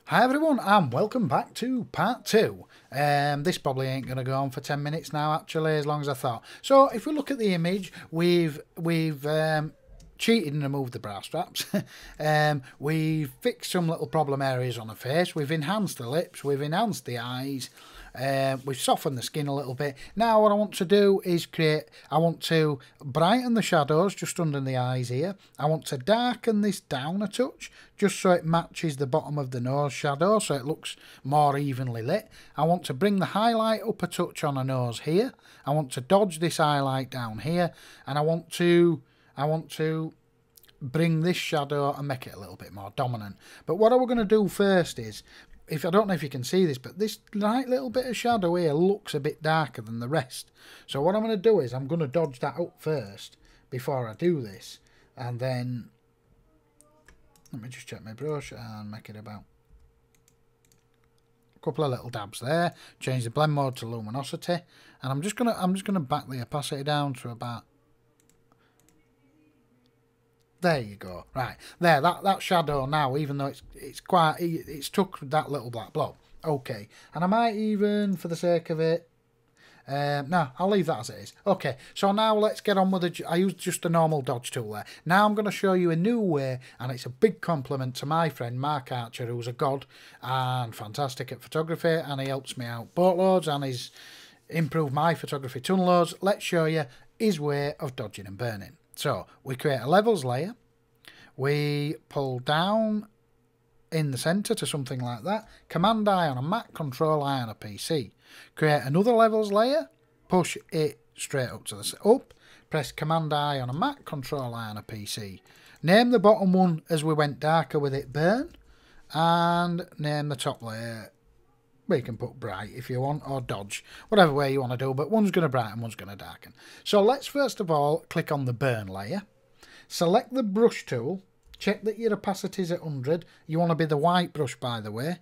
Hi everyone and welcome back to part 2. This probably ain't going to go on for 10 minutes now actually, as long as I thought. So if we look at the image, we've cheated and removed the bra straps. We've fixed some little problem areas on the face. We've enhanced the lips. We've enhanced the eyes. We've softened the skin a little bit. Now what I want to do is I want to brighten the shadows just under the eyes here. I want to darken this down a touch, just so it matches the bottom of the nose shadow, so it looks more evenly lit. I want to bring the highlight up a touch on the nose here. I want to dodge this highlight down here, and I want to bring this shadow and make it a little bit more dominant. But what we're going to do first is, I don't know if you can see this, but this light little bit of shadow here looks a bit darker than the rest. So what I'm going to do is I'm going to dodge that up first before I do this. And then, let me just check my brush and make it about a couple of little dabs there. Change the blend mode to luminosity. And I'm just gonna back the opacity down to about, there you go. Right there, that shadow now, even though it's took that little black blob. Okay, and I might even, for the sake of it, no, I'll leave that as it is. Okay, so now let's get on with I used just a normal dodge tool there. Now I'm going to show you a new way, and it's a big compliment to my friend Mark Archer, who's a god and fantastic at photography, and he helps me out boatloads and he's improved my photography ton loads. Let's show you his way of dodging and burning. So we create a levels layer, we pull down in the center to something like that, Command I on a Mac, Control I on a PC. Create another levels layer, push it straight up to the up, press Command I on a Mac, Control I on a PC. Name the bottom one as we went darker with it burn, and name the top layer, well, you can put bright if you want, or dodge, whatever way you want to do, but one's going to brighten, one's going to darken. So let's first of all click on the burn layer, select the brush tool, check that your opacity is at 100, you want to be the white brush by the way,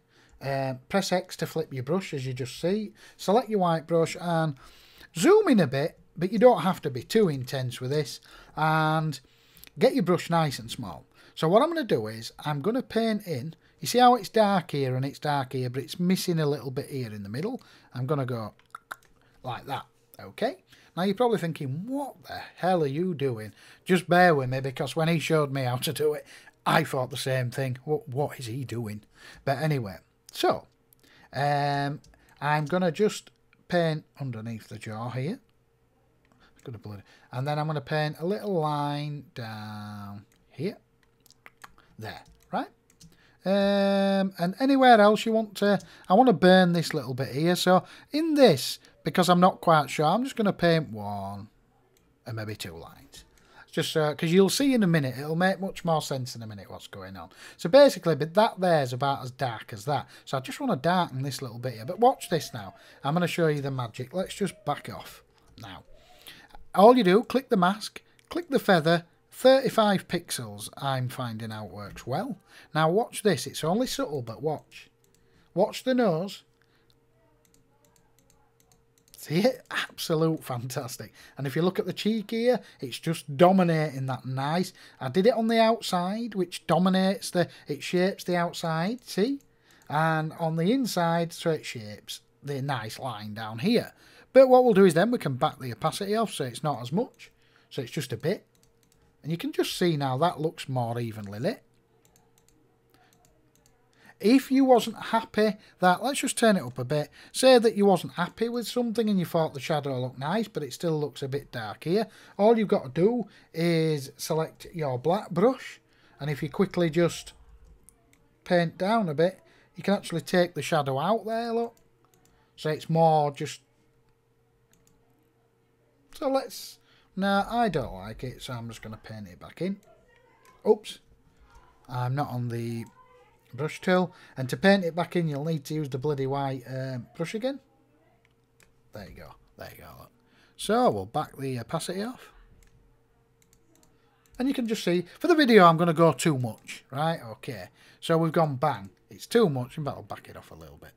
press X to flip your brush as you just see, select your white brush and zoom in a bit, but you don't have to be too intense with this, and get your brush nice and small. So what I'm going to do is, I'm going to paint in, you see how it's dark here and it's dark here, but it's missing a little bit here in the middle. I'm going to go like that, okay? Now you're probably thinking, what the hell are you doing? Just bear with me, because when he showed me how to do it, I thought the same thing. What is he doing? But anyway, so I'm going to just paint underneath the jaw here. And then I'm going to paint a little line down here. There, right? And anywhere else you want to, I want to burn this little bit here. So in this, because I'm not quite sure, I'm just going to paint one and maybe two lines. Just because you'll see in a minute, it'll make much more sense in a minute what's going on. So basically, but that there's about as dark as that. So I just want to darken this little bit here. But watch this now. I'm going to show you the magic. Let's just back off now. All you do, click the mask, click the feather, 35 pixels, I'm finding out works well. Now watch this, it's only subtle, but watch. Watch the nose. See it? Absolute fantastic. And if you look at the cheek here, it's just dominating that nice. I did it on the outside, which dominates it shapes the outside, see? And on the inside, so it shapes the nice line down here. But what we'll do is then we can back the opacity off so it's not as much. So it's just a bit. And you can just see now that looks more evenly lit. If you wasn't happy that, let's just turn it up a bit. Say that you wasn't happy with something and you thought the shadow looked nice, but it still looks a bit dark here. All you've got to do is select your black brush. And if you quickly just paint down a bit, you can actually take the shadow out there, look. So it's more just... So let's... No, I don't like it, so I'm just going to paint it back in. Oops. I'm not on the brush tool. And to paint it back in, you'll need to use the bloody white brush again. There you go. There you go. Look. So we'll back the opacity off. And you can just see, for the video, I'm going to go too much. Right? Okay. So we've gone bang. It's too much, and that'll back it off a little bit.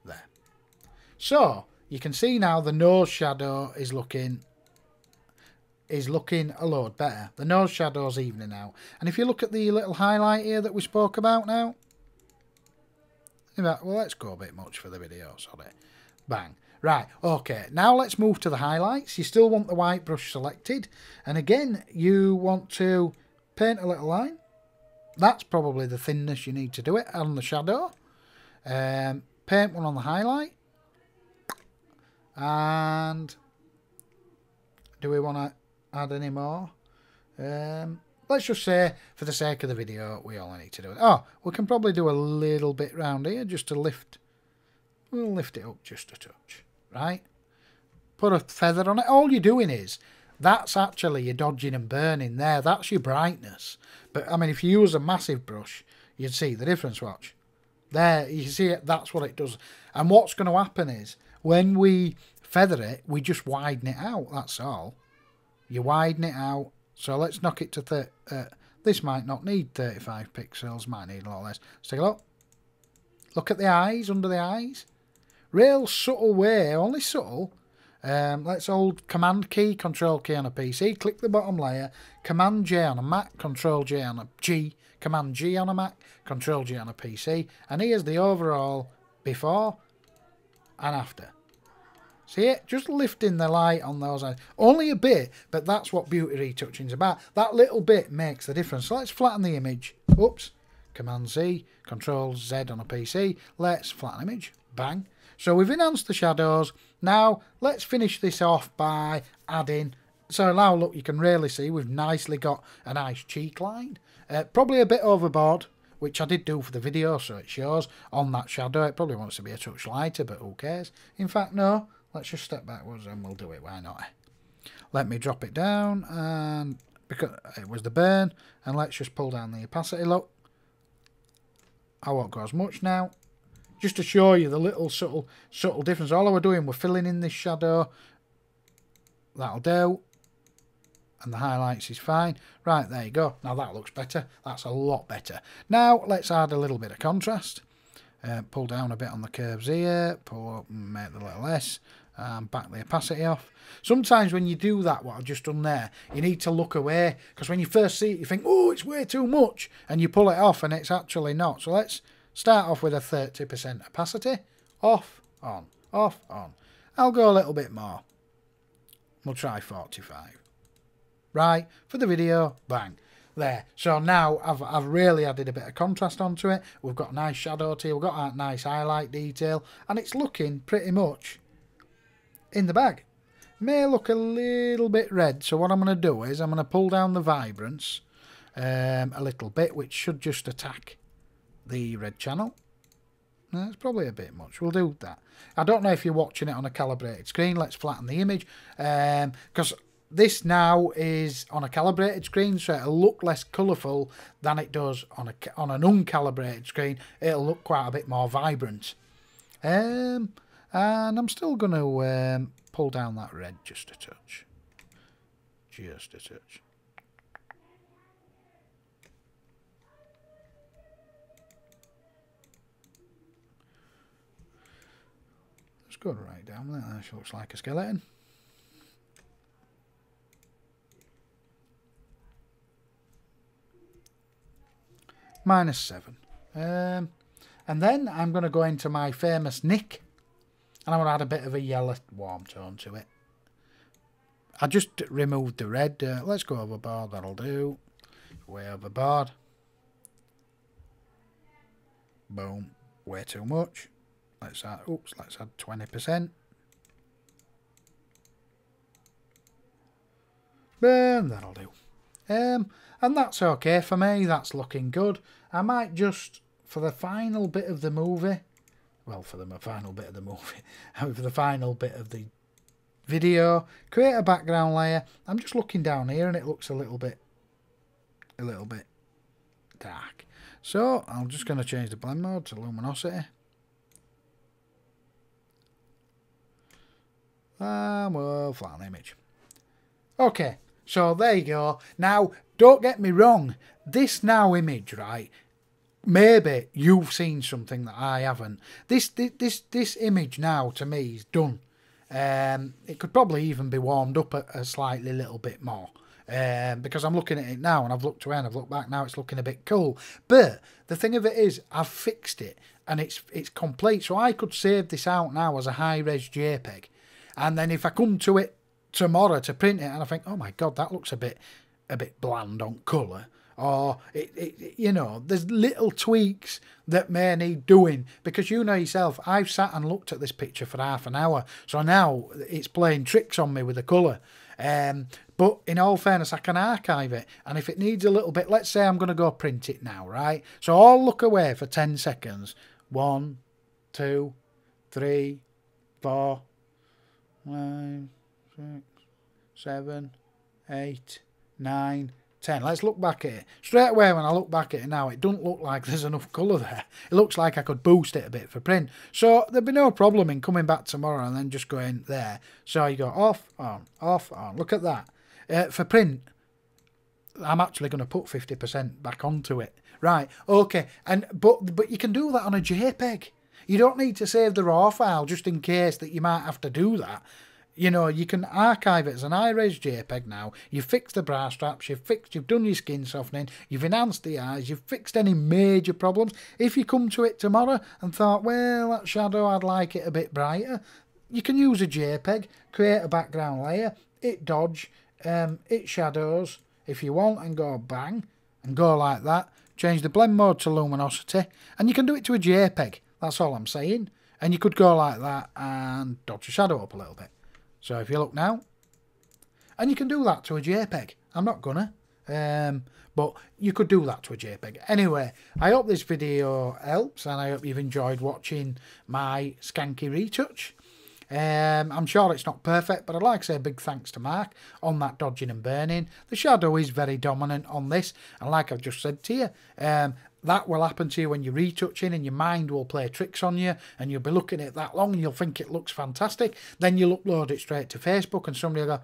There. So, you can see now the nose shadow is looking a load better. The nose shadow's evening out. And if you look at the little highlight here that we spoke about now, Well, let's go a bit much for the video, sorry. Bang. Right, okay, now let's move to the highlights. You still want the white brush selected. And again, you want to paint a little line. That's probably the thinness you need to do it on the shadow. Paint one on the highlight. And do we want to add any more? Let's just say, for the sake of the video, we only need to do it. Oh, we can probably do a little bit round here just to lift. We'll lift it up just a touch, right? Put a feather on it. All you're doing is, that's actually your dodging and burning there. That's your brightness. But, I mean, if you use a massive brush, you'd see the difference, watch. There, you see it, that's what it does. And what's going to happen is, when we feather it, we just widen it out, that's all. You widen it out. So let's knock it to this might not need 35 pixels, might need a lot less. Let's take a look. Look at the eyes, under the eyes. Real subtle way, only subtle. Let's hold Command key, Control key on a PC. Click the bottom layer. Command J on a Mac, Control J on a G. Command G on a Mac, Control G on a PC. And here's the overall before and after. See it? Just lifting the light on those eyes. Only a bit, but that's what beauty retouching is about. That little bit makes the difference. So let's flatten the image. Oops. Command Z, Control Z on a PC. Let's flatten image. Bang. So we've enhanced the shadows. Now let's finish this off by adding. So now look, you can really see we've nicely got a nice cheek line. Probably a bit overboard, which I did do for the video, so it shows on that shadow. It probably wants to be a touch lighter, but who cares? In fact, no. Let's just step backwards and we'll do it. Why not? Let me drop it down, and because it was the burn, and let's just pull down the opacity. Look, I won't go as much now, just to show you the little subtle difference. All we're doing, we're filling in this shadow. That'll do, and the highlights is fine. Right, there you go. Now that looks better. That's a lot better. Now let's add a little bit of contrast. Pull down a bit on the curves here. Pull up and make the little less. Back the opacity off. Sometimes when you do that, what I've just done there, you need to look away, because when you first see it, you think, oh, it's way too much, and you pull it off, and it's actually not. So let's start off with a 30% opacity. Off, on, off, on. I'll go a little bit more. We'll try 45. Right, for the video, bang. There. So now I've really added a bit of contrast onto it. We've got a nice shadow tail, we've got that nice highlight detail, and it's looking pretty much in the bag. May look a little bit red, so what I'm going to do is I'm going to pull down the vibrance a little bit, which should just attack the red channel. That's probably a bit much. We'll do that. I don't know if you're watching it on a calibrated screen. Let's flatten the image, because this now is on a calibrated screen, so it'll look less colourful than it does on an uncalibrated screen. It'll look quite a bit more vibrant. And I'm still going to pull down that red just a touch. Just a touch. Let's go right down there. That looks like a skeleton. -7. And then I'm going to go into my famous Nick, and I'm going to add a bit of a yellow warm tone to it. I just removed the red. Let's go overboard. That'll do. Way overboard. Boom. Way too much. Let's add. Oops. Let's add 20%. Boom. That'll do. And that's okay for me. That's looking good. I might just, for the final bit of the movie, well, for the final bit of the movie, for the final bit of the video, create a background layer. I'm just looking down here and it looks a little bit dark. So I'm just going to change the blend mode to luminosity. And we'll flatten the image. Okay. So there you go. Now, don't get me wrong. This now image, right? Maybe you've seen something that I haven't. This image now to me is done. It could probably even be warmed up a slightly little bit more. because I'm looking at it now, and I've looked away and I've looked back now, it's looking a bit cool. But the thing of it is, I've fixed it and it's complete. So I could save this out now as a high-res JPEG, and then if I come to it tomorrow to print it and I think, oh my god, that looks a bit bland on colour, or you know, there's little tweaks that may need doing, because you know yourself, I've sat and looked at this picture for half an hour, so now it's playing tricks on me with the colour. But in all fairness, I can archive it, and if it needs a little bit, let's say I'm going to go print it now, right? So I'll look away for 10 seconds. 1, 2, 3, 4, 5, 6, 7, 8, 9, 10. Let's look back at it. Straight away when I look back at it now, it doesn't look like there's enough colour there. It looks like I could boost it a bit for print. So there'd be no problem in coming back tomorrow and then just going there. So you go off, on, off, on. Look at that. For print, I'm actually going to put 50% back onto it. Right, okay. But you can do that on a JPEG. You don't need to save the raw file just in case that you might have to do that. You know, you can archive it as an high-res JPEG now. You've fixed the bra straps, you've done your skin softening, you've enhanced the eyes, you've fixed any major problems. If you come to it tomorrow and thought, well, that shadow, I'd like it a bit brighter, you can use a JPEG, create a background layer, hit dodge, hit shadows if you want, and go bang, and go like that. Change the blend mode to luminosity, and you can do it to a JPEG. That's all I'm saying. And you could go like that and dodge the shadow up a little bit. So if you look now, and you can do that to a JPEG. I'm not gonna, but you could do that to a JPEG. Anyway, I hope this video helps, and I hope you've enjoyed watching my skanky retouch. I'm sure it's not perfect, but I'd like to say a big thanks to Mark on that dodging and burning. The shadow is very dominant on this, and like I've just said to you, that will happen to you when you're retouching, and your mind will play tricks on you, and you'll be looking at it that long and you'll think it looks fantastic. Then you'll upload it straight to Facebook and somebody will go,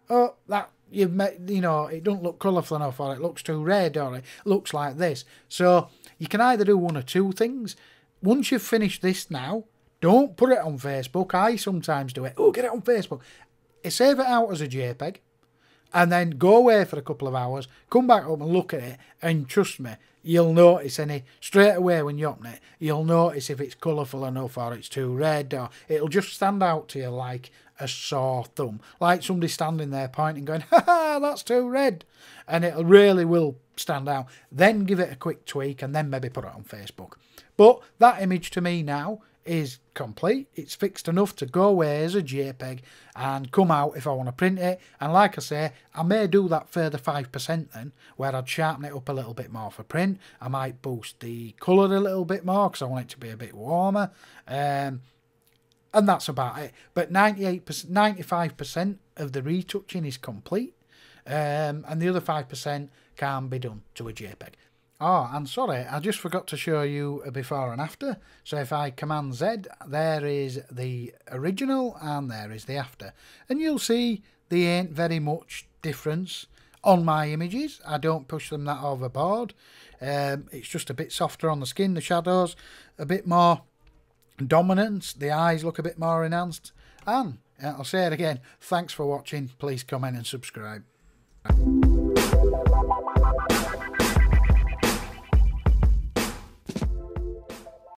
oh, that you've made, you know, it don't look colourful enough, or it looks too red, or it looks like this. So you can either do one or two things. Once you've finished this now, don't put it on Facebook. I sometimes do it. Oh, get it on Facebook. Save it out as a JPEG, and then go away for a couple of hours, come back up and look at it, and trust me, you'll notice straight away when you open it, you'll notice if it's colourful enough or it's too red, or it'll just stand out to you like a sore thumb. Like somebody standing there pointing going, ha ha, that's too red. And it really will stand out. Then give it a quick tweak and then maybe put it on Facebook. But that image to me now is complete. It's fixed enough to go away as a JPEG and come out if I want to print it. And like I say, I may do that further 5% then, where I'd sharpen it up a little bit more for print. I might boost the colour a little bit more because I want it to be a bit warmer. And that's about it. But 95% of the retouching is complete. And the other 5% can be done to a JPEG. Oh, and sorry, I just forgot to show you a before and after. So if I Command Z, there is the original and there is the after. And you'll see there ain't very much difference on my images. I don't push them that overboard. It's just a bit softer on the skin, the shadows, a bit more dominance. The eyes look a bit more enhanced. And I'll say it again, thanks for watching. Please comment and subscribe.